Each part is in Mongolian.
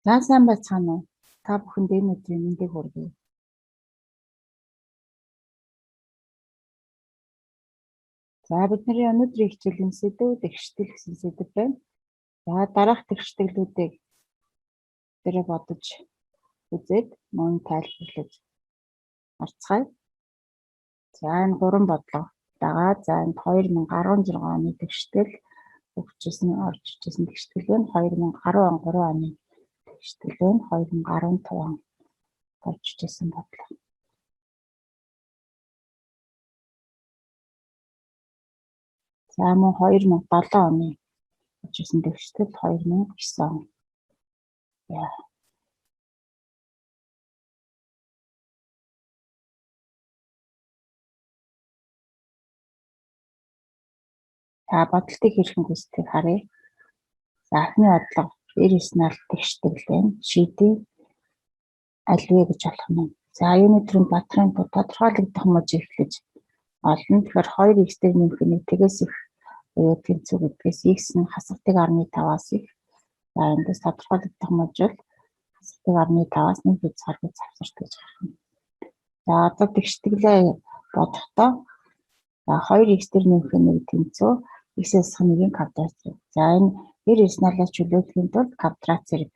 За сайн байцгаана уу? Та бүхэнд энэ өдрийн мэндийг хүргэе. За бидний өнөөдрийн хичээлийн сэдэв тэгштэл гэсэн сэдэв байна. За дараах тэгштгэлүүдийг дээрээ бодож үзээд мөн тайлбарлаж харцгаая. За энэ 3 бодлого байгаа. За энэ 2016 оны тэгштэл өгчсэн орж ирсэн тэгштэл байна. 2013 оны тэгштэл байна. 2015 он орж ирсэн бодлого. За мөн 2007 оны очсон тэгштэл 2009 он. Яа. За бодлогыг хэрхэн гүйцэтгэх харъя. За анхны бодлого 99 нарт тэгштэл байна. Шийдээ альвэ гэж болох нь. За юуны төрөнд батрын тодорхойлогдох мөж эхлэж олно. Тэгэхээр 2x-тэй нэмэх нь тэгээс их буюу тэнцүү гэдгээс x нь хасагдыг 1.5-аас их. За эндээс тодорхойлогдох мөж бол хасагдыг 1.5-аас 1 хязгааргүй завсарт гэж гарах. За одоо тэгштгэлээ бодохдоо за 2x-тэй нэмэх нь тэнцүү x-ээс хамгийн квадрат зэрэг. За энэ 99 налаас чөлөөлөхийн тулд квадрат зэрэг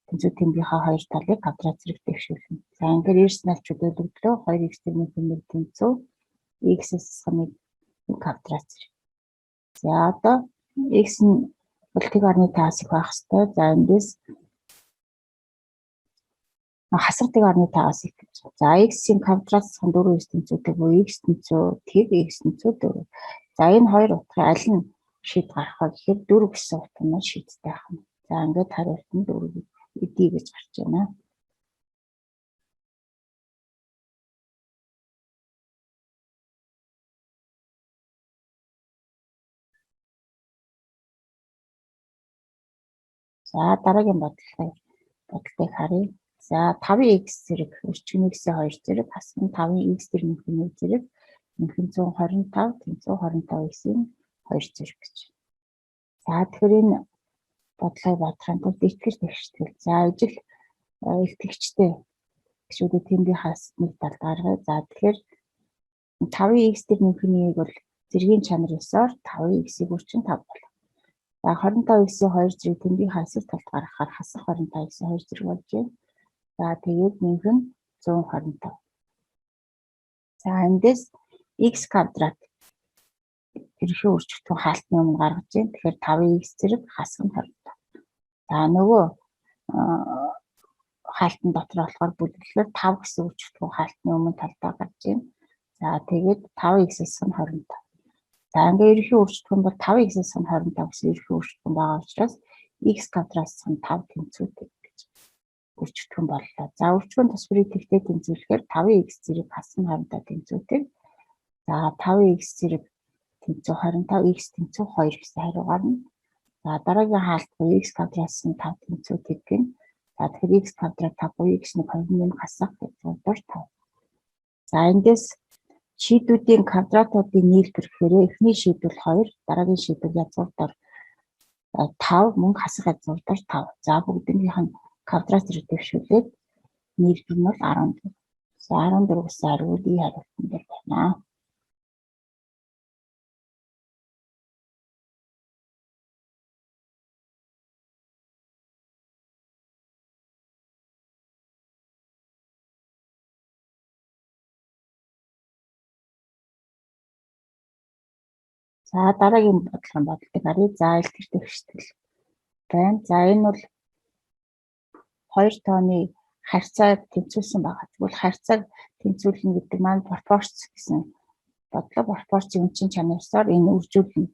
тэнцүү тэмдгийнхаа хоёр талыг квадрат зэрэг дэвшүүлнэ. За ингээд 99 нас чөлөөлөгдлөө 2x-тэй нэмэх нь тэнцүү x-ээс хамгийн квадрат зэрэг. За одоо x нь үлтгийг 1.5-аас их байх хэвээр. За эндээс хасагдыг 1.5-аас их гэж. За x-ийн квадратс 4x тэнцүүтэй буюу x тэнцүү тэг x тэнцүү 4. За энэ хоёр утгын аль нь шийд гарах вэ гэхээр 4 гэсэн утга нь шийдтэй байх нь. За ингээд хариулт нь 4 эдий гэж гарч байна. За дараагийн бодлогыг харъя. За 5x зэрэг өрчгөн x-ийн 2 зэрэг хасна 5x тэр нэмэх нь зэрэг нэмэх нь 125 тэнцүү 25x-ийн 2 зэрэг гэж. За тэгэхээр энэ бодлогыг бодохын тулд итгэж тэгштэл. За ижил итгэгчтэй гişүүдэд тэмдгийнхаас нэг тал гаргая. За тэгэхээр 5x тэр нэмэх нь бол зэргийн чанар 9-оор 5x-ийг өрчгөн 5 болох. За 25x-ийн 2 зэрэг тэмдгийнхаа эсрэг талд гаргахаар хасах 25x-ийн 2 зэрэг болж байна. За тэгээд нэмэх нь 125. За эндээс x квадрат ерхий өрчөлтөө хаалтны өмнө гаргаж байна. Тэгэхээр 5x зэрэг хасах нь 25. За нөгөө хаалтан дотор болохоор бүлэглэхээр 5 гэсэн өрчөлтөө хаалтны өмнө талдаа гарч байна. За тэгээд 5x-ээс нь 25. За ингээ ерхий өрчөлтөө бол 5x-ээс нь 25 гэсэн ерхий өрчөлтөө байгаа учраас x квадратс нь 5 тэнцүүтэй гэж өрчөлтөө боллоо. За өрчгөн тусварыг тэгтээ тэнцвэрлэхээр 5x зэрэг хасна 25 тэнцүүтэй. За 5x зэрэг тэнцүү 25 x тэнцүү 2 гэсэн хариу гарна. За дараагийн хаалт буюу x квадратс нь 5 тэнцүү тэгнэ. За тэгэхээр x квадрат 5 буюу x нь 2-ын хасах гэдэг 5. За эндээс шийдүүдийн квадратуудын нийлбэр гэхээр эхний шийдвэл 2, дараагийн шийдвэл язгуурдаар 5 мөн хасах язгуурдаар 5. За бүгднийх нь квадрат зэрэг дэвшүүлээд нийлбэр нь бол 14. За 14 гэсэн хариу D хариултан дээр байна. За дараагийн бодлогыг харъя. За илтгэж тэгштэл байна. За энэ бол хоёр тооны харьцааг тэнцвүүлсэн байгаа. Тэгвэл харьцааг тэнцвүүлнэ гэдэг маань пропорц гэсэн бодлого. Пропорцийн үнцийн чанарсаар энэ үржүүлнэ.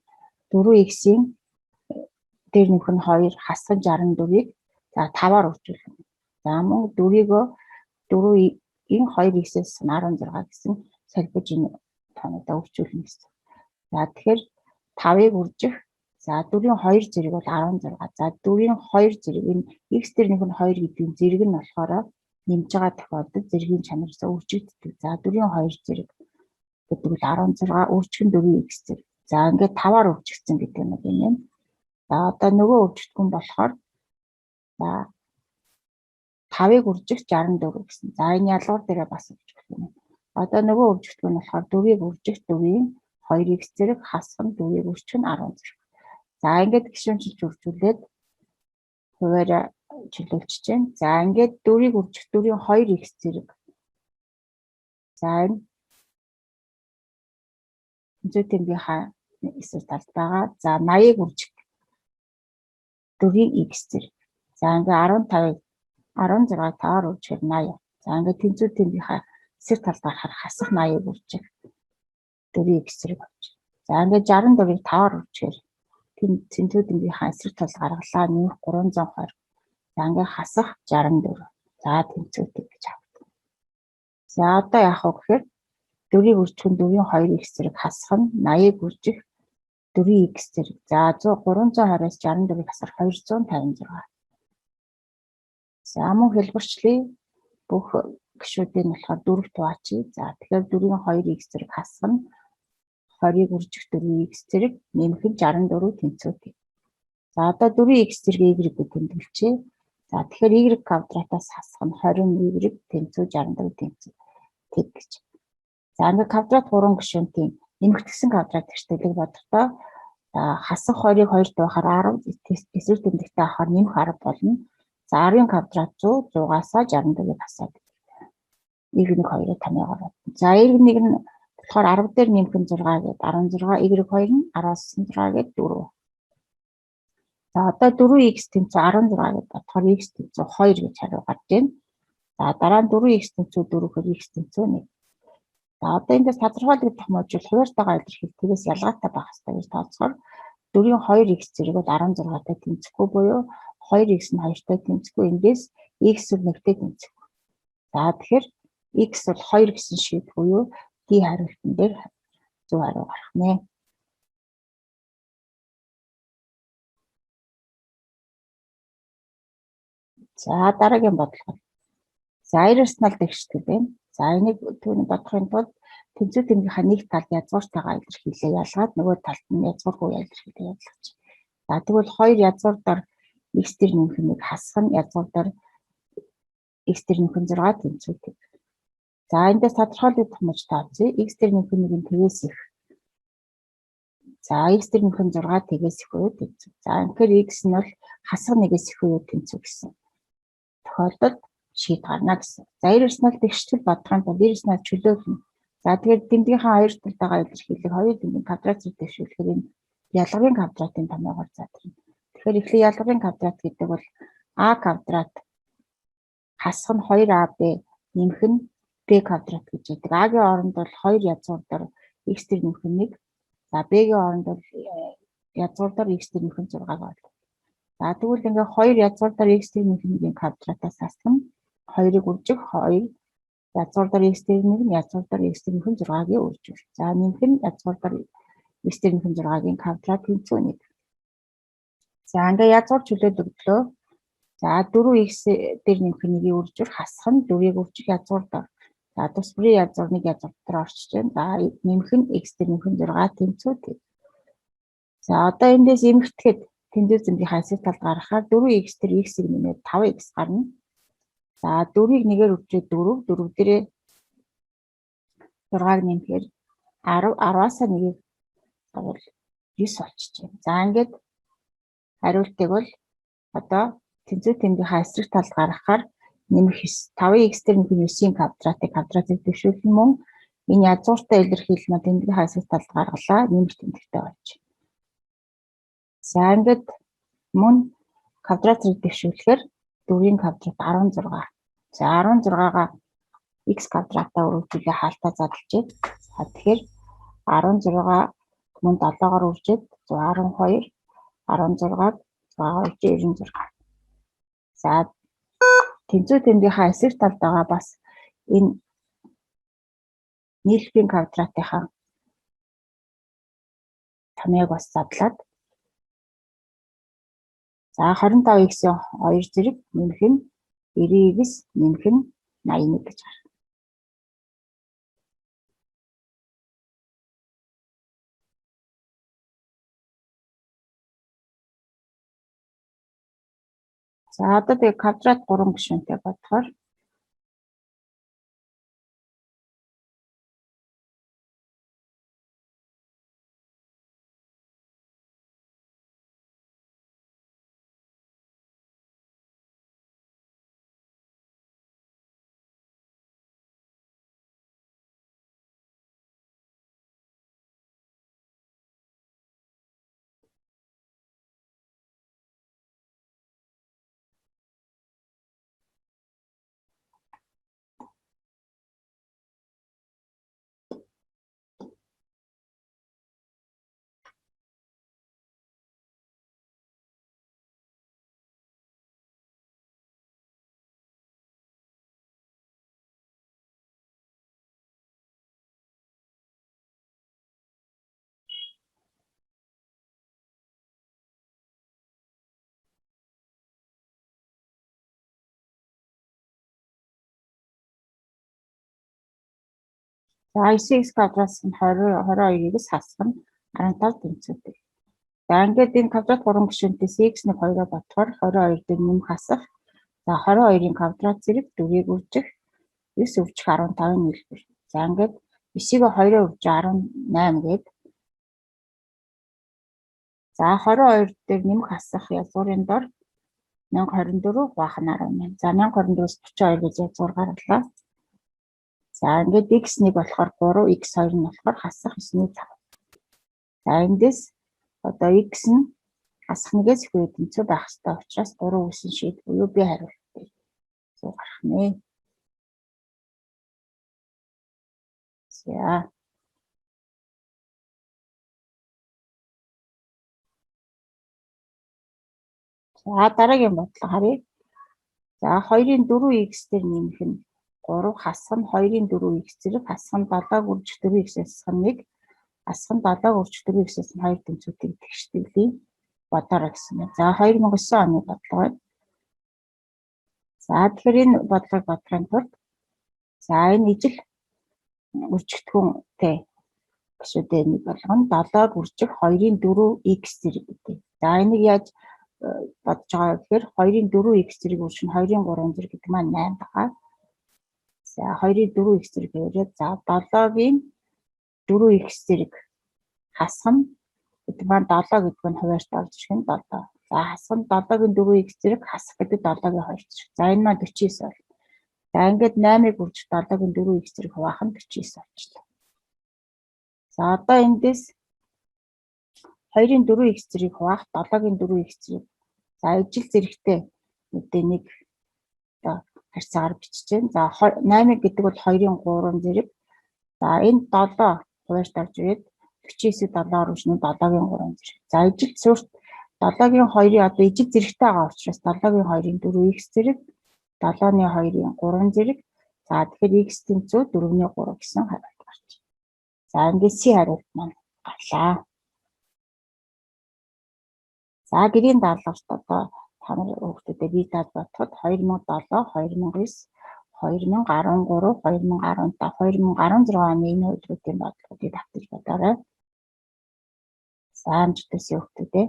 4x-ийн дээр нэмэх нь 2 хасах 64-ийг за 5-аар үржүүлнэ. За мөн 4-ийг 4-ийн 2x-ээс 16 гэсэн солбож энэ тоонуудаа үржүүлнэ гэсэн. За тэгэхээр 5-ыг үржих. За 4-ийн 2 зэрэг бол 16. За 4-ийн 2 зэрэг энэ x дээр нөх нь 2 гэдэг нь зэрэг нь болохоор нэмж байгаа тохиолдолд зэргийн чанараас үржигддэг. За 4-ийн 2 зэрэг гэдэг бол 16 үржих нь 4x зэрэг. За ингээд 5-аар үржигдсэн гэдэг юм байна. За одоо нөгөө үржигдэхгүй болохоор за 5-ыг үржих 64 гэсэн. За энэ ялгуур дээрээ бас үржих юм. Одоо нөгөө үржигдэх нь болохоор 4-ыг үржих 4-ийн 2x зэрэг хасах нь 4-ыг үржих нь 10 зэрэг. За ингээд гişүнчилж үржүүлээд хуваараа чөлөөлчихэж байна. За ингээд 4-ыг үржих 4-ийн 2x зэрэг. За энэ тэнцвэрийнхаа эсрэг талд байгаа. За 80-ыг үржих 4-ийн x зэрэг. За ингээд 15-ыг 16 5-аар үржихээр 80. За ингээд тэнцвэрийнхаа эсрэг талд гарахаар хасах 80-ыг үржих 4-ийн x зэрэг авч. За ингээд 64-ыг 5-аар үржихээр тэнцвэрийнхаа эсрэг талд гаргалаа нэмэх 320. За ингээд хасах 64. За тэнцвэртэй гэж авдаг. За одоо яах вэ гэхээр 4-ийг үржих нь 4-ийн 2x зэрэг хасах нь 80-ыг үржих 4-ийн x зэрэг. За 320-аас 64-ыг хасах 256. За мөн хэлбэрчлэе бүх гишүүдийн болохоор 4-т хуваачи. За тэгэхээр 4-ийн 2x зэрэг хасах нь 20-ыг үржих 4-ийн x зэрэг нэмэх нь 64 тэнцвэртэй. За одоо 4-ийн x зэрэг y-г тэмдэглэжээ. За тэгэхээр y квадратаас хасах нь 20y тэнцүү 64 тэнцүү тэг гэж. За ингээд квадрат 3 гишүүнтэй нэмэгдсэн квадрат гэртэлэг бодохдоо хасах 20-ыг 2-т байхаар 10 эсрэг тэмдэгтээ авахаар нэмэх 10 болно. За 10-ын квадрат 100, 100-аас 64-ыг хасаад. Y-г 2-ыг томьёогоор. За Y-г нь болохоор 10 дээр нэмэх нь 6 гэдэг 16, Y2 нь 10-аас 6 гэдэг 4. За одоо 4x тэнцүү 16 гэдэг болохоор x тэнцүү 2 гэж хариу гарч байна. За дараа нь 4x тэнцүү 4 гэхээр x тэнцүү 1. За одоо эндээс тодорхойлогдох тохиомжтой хуваарьтайгаа илэрхийлэх тэгээс ялгаатай байх ёстой гэж тооцохоор 4-ийн 2x зэрэг бол 16-тай тэнцэхгүй буюу 2x нь 2-тай тэнцэхгүй эндээс x бол 1-тэй тэнцэхгүй. За тэгэхээр x бол 2 гэсэн шийд буюу D хариултан дээр зөв хариу гарах нэ. За дараагийн бодлого. За ирэрснэл тэгшдэг байна. За энийг түүний бодохын тулд тэнцвэр тэмдгийнхаа нэг талд язгууртайгаа илэрхийлээ ялгаад нөгөө талд нь язгуургүй илэрхийлээ ялгаж. За тэгвэл хоёр язгуурдаар x дээр нэмэх нэг хасах нь язгуурдаар x дээр нэмэх нь 6 тэнцвэртэй. За эндээс тодорхойлогдох мөч тооцъё. X дээр нэмэх нэг нь тэгээс их. За x дээр нэмэх нь 6 тэгээс их уу тэнцв. За тэгэхээр x нь бол хасах нэгээс их уу тэнцв гэсэн. Тохиолдолд шийд гарна гэсэн. За ирэрснэл тэгштэл бодохын тулд ирэрснэл чөлөөлнө. За тэгээд тэмдгийнхаа хоёр талдаагаа илэрхийлэх хоёр тэмдгийн квадрат зэрэг тэгшүүлэхээр энэ ялгарын квадратын томьёогоор задрна. Тэгэхээр эхлээ ялгарын квадрат гэдэг бол a квадрат хасах нь 2ab нэмэх нь b квадрат гэж байдаг. A-гийн оронд бол 2 язгуурдаар x дээр нэмэх нь 1. За b-гийн оронд бол язгуурдаар x дээр нэмэх нь 6 болно. За тэгвэл ингээ 2 язгуурдаар x дээр нэмэх нь квадратаас хасах нь 2-ыг үржих 2 язгуурдаар x дээр нэг нь язгуурдаар x дээр нэмэх нь 6-гийн үржих. За нэмэх нь язгуурдаар x дээр нэмэх нь 6-гийн квадрат тэнцүү 1. За ингээ язгуур чөлөөлөгдлөө. За 4x дээр нэмэх нь 1-ийг үржих хасах нь 4-ийг үржих язгуурдаар. За тус бүрийн язгуур нэг язгуур дотор орчиж байна. За нэмэх нь x дээр нэмэх нь 6 тэнцүү 1. За одоо эндээс эмэгтгэхэд тэнцвэр зэмлийнхаа эсрэг талд гаргахаар 4x дээр x-ийг нэмээд 5x гарна. За 4-ийг нэгээр үржиж 4 дээрээ 6-г нэмэхээр 10 10-аас 1-ийг бол 9 болчихж байна. За ингээд хариултыг бол одоо тэнцвэр тэмдгийнхаа эсрэг талд гаргахаар нэмэх 5x дээр нэмэх 9-ийн квадратыг дэвшүүлэн мөн энэ язгууртай илэрхийлмэ тэмдгийнхаа эсрэг талд гаргалаа нэмэх тэмдэгтэй болж. За ингээд мөн квадрат зэрэг дэвшүүлэхээр 4-ийн квадрат 16. За 16-га x квадратаа өргөжүүлээ хаалтаа задлжээ. Тэгэхээр 16 мөн 7-оор үржээд 112 16-г 96. За тэнцвэр тэмдгийнхаа эсрэг талд байгаа бас энэ нийлбэрийн квадратынхаа томьёог бас задлаад за 25x-ийн 2 зэрэг нэмэх нь 90x нэмэх нь 81 гэж гарна. За одоо тэгээ квадрат 3 гишүүнтэй бодохоор за 9x квадратс нь 22-ыг хасах нь 15 тэнцвэртэй. За ингээд энэ квадрат 3 гишүүнтээс x-ийг 2-оор бодохоор 22 дээр нэмэх хасах. За 22-ын квадрат зэрэг 4-ийг үржих 9 үржих 15-ын нийлбэр. За ингээд 9-ийг 2-оор үржих 18 гээд. За 22 дээр нэмэх хасах язгуурын дор 1024 баах нь 18. За 1024-с 42 гэж язгуур гарлаа. За ингээд x1 болохоор 3, x2 нь болохоор хасах 9-ний 5. За эндээс одоо x нь хасах нэгээс их үе тэнцүү байх ёстой учраас 3 үсэн шийд буюу b хариулт зүү гарах нэ. За. За дараагийн бодлого харъя. За 2-ын 4x дээр нэмэх нь 3 хасах нь 2-ын 4x зэрэг хасах нь 7-г үржих 4x-ээс хасах нь 1 хасах нь 7-г үржих 4x-ээс 2 тэнцвэртэй тэгштэйлийн бодороо гэсэн юм. За 2009 оны бодлого байна. За тэгэхээр энэ бодлогыг бодохын тулд за энэ ижил үржигдэхүүнтэй гишүүдээ нэг болгоно 7-г үржих 2-ын 4x зэрэг гэдэг. За энийг яаж бодож байгаа гэхээр 2-ын 4x зэрэг үржих нь 2-ын 3 зэрэг гэдэг маань 8 байгаа. За 2-ын 4x зэрэг гэвэл за 7-гийн 4x зэрэг хасах нь гэдэг маань 7 гэдэг нь хуваарьт орж ирэх нь 7. За хасах нь 7-гийн 4x зэрэг хасах гэдэг 7-гийн 2 зэрэг. За энэ маань 49 байна. За ингээд 8-ыг үржих 7-гийн 4x зэрэг хуваах нь 49 болчихлоо. За одоо эндээс 2-ын 4x зэрэг хуваах 7-гийн 4x зэрэг. За ижил зэрэгтэй мэдээ нэг одоо харьцаагаар биччихээн. За 8 гэдэг бол 2-ын 3 зэрэг. За энэ 7 хуваарьт орж ирээд 49-ийг 7-оор үржих нь 7-гийн 3 зэрэг. За ижил сүрт 7-гийн 2-ыг одоо ижил зэрэгтэй байгаа учраас 7-гийн 2-ын 4x зэрэг 7-ны 2-ын 3 зэрэг. За тэгэхээр x тэнцүү 4-ний 3 гэсэн хариулт гарч. За ингээд C хариулт маань гарлаа. За гэрийн даалгаварт одоо та нар хүүхдүүдэд бие даад бодоход 2007, 2009, 2013, 2015, 2016 оны энэ өдрүүдийн бодлогуудыг давтаж бодоорой. За амжилт хүсье хүүхдүүдээ.